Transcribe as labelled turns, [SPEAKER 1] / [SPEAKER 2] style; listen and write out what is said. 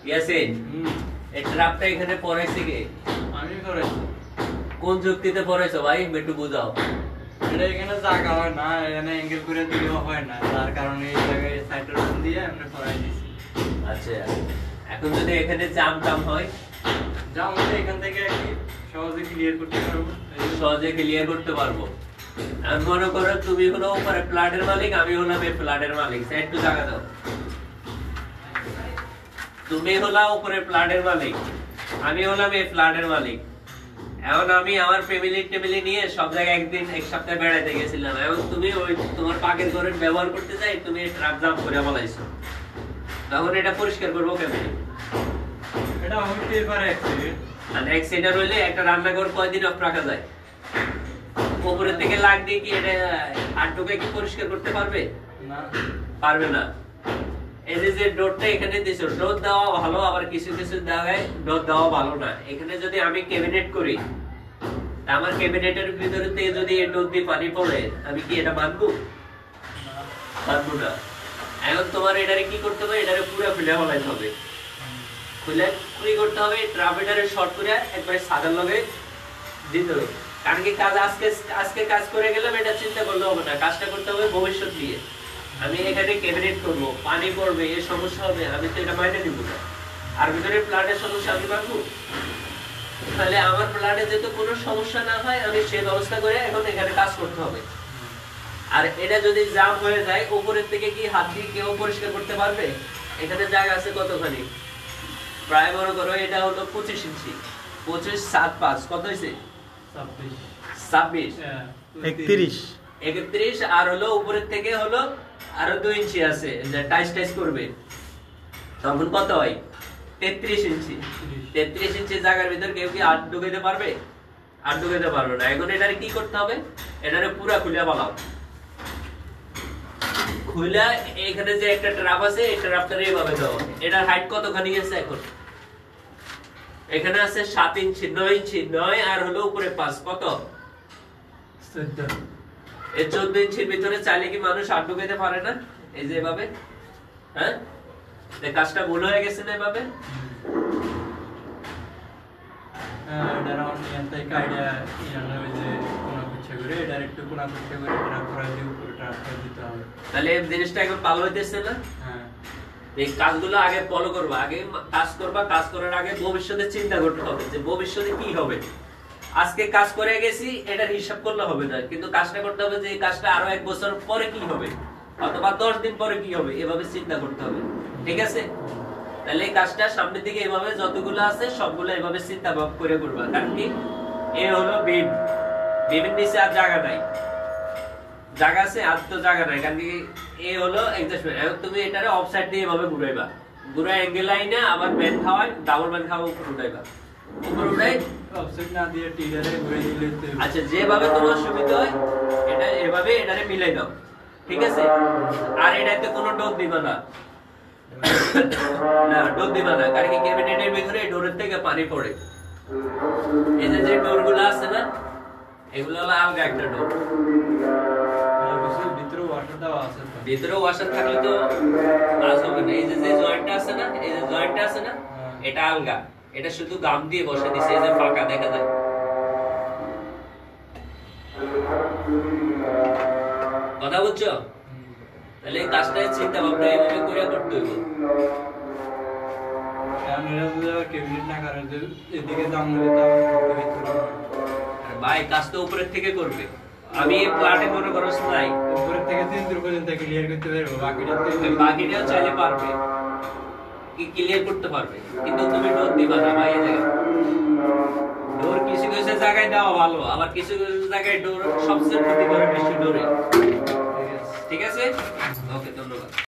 [SPEAKER 1] ইয়াসিন, এই ট্রাপটা এখানে পড়াইছে কে?
[SPEAKER 2] আমি করেছি।
[SPEAKER 1] কোন যুক্তিতে পড়াইছো ভাই, একটু বুঝাও।
[SPEAKER 2] এটা এখানে জায়গা হয় না, এখানে অ্যাঙ্গেল করে দিলেও হয় না, তার কারণে এই জায়গায় সাইডের রুম দিয়ে আমরা পড়াই দিছি।
[SPEAKER 1] আচ্ছা, এখন যদি এখানে জাম টাম হয়,
[SPEAKER 2] যা আমাদের এখান থেকে কি সহজে ক্লিয়ার করতে পারবো,
[SPEAKER 1] সহজে ক্লিয়ার করতে পারবো। আমি মনে করো তুমি হলো উপরে ফ্ল্যাটের মালিক, আমি হলাম এই ফ্ল্যাটের মালিক। একটু জায়গা দাও। তুমি হলা উপরে ফ্ল্যাটের মালিক, আমি হলাম এই ফ্ল্যাটের মালিক। এখন আমি আমার ফ্যামিলি নিয়ে সব জায়গায় একদিন এক সপ্তাহ বেড়াইতে গেছিলাম। এখন তুমি ওই তোমার পাকের ঘরে ব্যবহার করতে চাই, তুমি ট্রাক জাম করে বলাইছো। তখন এটা পরিষ্কার করবো কেমন?
[SPEAKER 2] এটা হইতে পারে অ্যাক্সিডেন্ট।
[SPEAKER 1] আর অ্যাক্সিডেন্ট হইলে একটা রান্নাঘর কয়দিন অফ রাখা যায়? উপরের থেকে লাগ দিয়ে কি এটা আটটুকে কি পরিষ্কার করতে পারবে?
[SPEAKER 2] না,
[SPEAKER 1] পারবে না। এই যে ডোরটা এখানে দিছো, ডোর দেওয়া ভালো, আবার কিছু কিছু জায়গায় ডোর দেওয়া ভালো না। এখানে যদি আমি ক্যাবিনেট করি, আমার ক্যাবিনেটের ভিতরে থেকে যদি এই ডোর দিয়ে পানি পড়ে, আমি কি এটা মানবো? মানবো না। এখন তোমার এটারে কি করতে হবে? এটারে পুরো খুলে ফেলাইতে হবে। খুলে কি করতে হবে? ট্রাফেটারে শর্ট করে একবার সাদার লগে দিতে হবে। কারণ কি কাজ আজকে কাজ করে গেলাম এটা চিন্তা করলে হবে না, কাজটা করতে হবে ভবিষ্যৎ নিয়ে। আমি এখানে ক্যাবিনেট করবো, পানি পড়বে, এই সমস্যা হবে, আমি তো এটা মাইনে নিব না। আর ভিতরে প্লান্টের সমস্যা আমি পাবো? তাহলে আমার প্লান্টে যাতে কোনো সমস্যা না হয়, আমি সেই ব্যবস্থা করে এখন এখানে কাজ করতে হবে। আর এটা যদি জাম হয়ে যায়, উপরের থেকে কি হাত দিয়ে কেউ পরিষ্কার করতে পারবে? এখানে জায়গা আছে কতখানি? প্রায় মনে করো এটা হলো 25 ইঞ্চি। 25 7 5 কত হয়েছে? 26 31 আর হলো উপরের থেকে হলো আরো 2 ইঞ্চি আছে, যে টাইস করবে, তখন কত হয়? 33 ইঞ্চি। 33 ইঞ্চি জায়গার ভিতর কেউ কি আট ঢুকাইতে পারবে? আট ঢুকাইতে পারবে না। এখন এটারে কি করতে হবে? এটারে পুরা খুলে ফেলাও। খুলে এখানে যে একটা ট্রাপ আছে, এই ট্রাপটারে এইভাবে দাও। এটার হাইট কতখানি আছে এখন? এখানে আছে 7 ইঞ্চি, 9 ইঞ্চি, 9 আর হলো উপরে 5 কত?
[SPEAKER 2] 14।
[SPEAKER 1] এই 14 ইঞ্চির ভিতরে চাইলে কি মানুষ আট ঢুকাইতে পারে না? এই যে এভাবে, হ্যাঁ, এই কাজটা ভুল হয়ে গেছে না এভাবে?
[SPEAKER 2] এটা রাউন্ড এন্টাই কাইডা ইয়ানা ওই যে কোনা কুচ্ছা করে এটা একটু কোনা কুচ্ছা করে এটা করা দিয়ে উপরে ট্রাপটা দিতে হবে।
[SPEAKER 1] তাহলে এই জিনিসটা এখন ভালো হইতেছে না?
[SPEAKER 2] হ্যাঁ,
[SPEAKER 1] এই কাজগুলো আগে ফলো করবা, আগে কাজ করবা। কাজ করার আগে ভবিষ্যতে চিন্তা করতে হবে যে ভবিষ্যতে কি হবে। আজকে কাজ করে গেছি এটার হিসাব করলে হবে না, কিন্তু কাজটা করতে হবে যে এই কাজটা আরো 1 বছর পরে কি হবে, অথবা 10 দিন পরে কি হবে, এভাবে চিন্তা করতে হবে। ঠিক আছে? তাহলে এই কাজটা সামনের দিকে এভাবে যতগুলো আছে সবগুলো এভাবে চিন্তা ভাব করে করবা। কারণ কি এ হলো বিমের নিচে আর জায়গা নাই, জায়গা আছে আর তো জায়গা নাই। কারণ কি এ হলো অ্যাডজাস্টমেন্ট। এখন তুমি এটারে অফ সাইড দিয়ে এভাবে ঘুরাইবা, ঘুরাই অ্যাঙ্গেল লাইনে আবার ম্যান খাওয়াই, ডাবল ম্যান খাওয়া উপর উঠাইবা, উপর উঠাই
[SPEAKER 2] অফসেট না দিয়ে টিলারে ঘুরে দিলে তো।
[SPEAKER 1] আচ্ছা, যেভাবে তোমার সুবিধা হয় এটা এভাবে এটারে মিলাই দাও। ঠিক আছে? আর এটাতে কোনো ডোর দিবা না, না ডোর দিবা না। কারণ কি ক্যাবিনেটের ভিতরে এই ডোরের থেকে পানি পড়ে। এই যে ডোরগুলো আছে না, এগুলো হলো আলগা একটা ডোর।
[SPEAKER 2] ভিতরে ওয়াটার দেওয়া আছে তো।
[SPEAKER 1] ভিতরে ওয়াশার থাকলে তো কাজ হবে না। এই যে জয়েন্টটা আছে না, এই যে জয়েন্টটা আছে না, এটা আলগা। এটা শুধু গাম দিয়ে বসে দিছে, এই যে ফাঁকা দেখা যায়। কথা বুঝছো? তাহলে এই কাজটা চিন্তা ভাবনা এভাবে করে করতে হইব।
[SPEAKER 2] ক্যাবিনেট না করে এদিকে দাম হলে তাও
[SPEAKER 1] আর ভাই কাজ তো উপরের থেকে করবে। আমি এই প্ল্যাটে মনে করো নাই,
[SPEAKER 2] উপরের থেকে 3 দূর পর্যন্ত ক্লিয়ার করতে পারবো,
[SPEAKER 1] বাকিটাও চাইলে পারবে, কি ক্লিয়ার করতে পারবে, কিন্তু তুমি ডোর দিবা না ভাই। এই জায়গায় ডোর কিছু কিছু জায়গায় দেওয়া ভালো, আবার কিছু কিছু জায়গায় ডোর সবচেয়ে ক্ষতি করে বেশি ডোরে। ঠিক আছে? ওকে, ধন্যবাদ।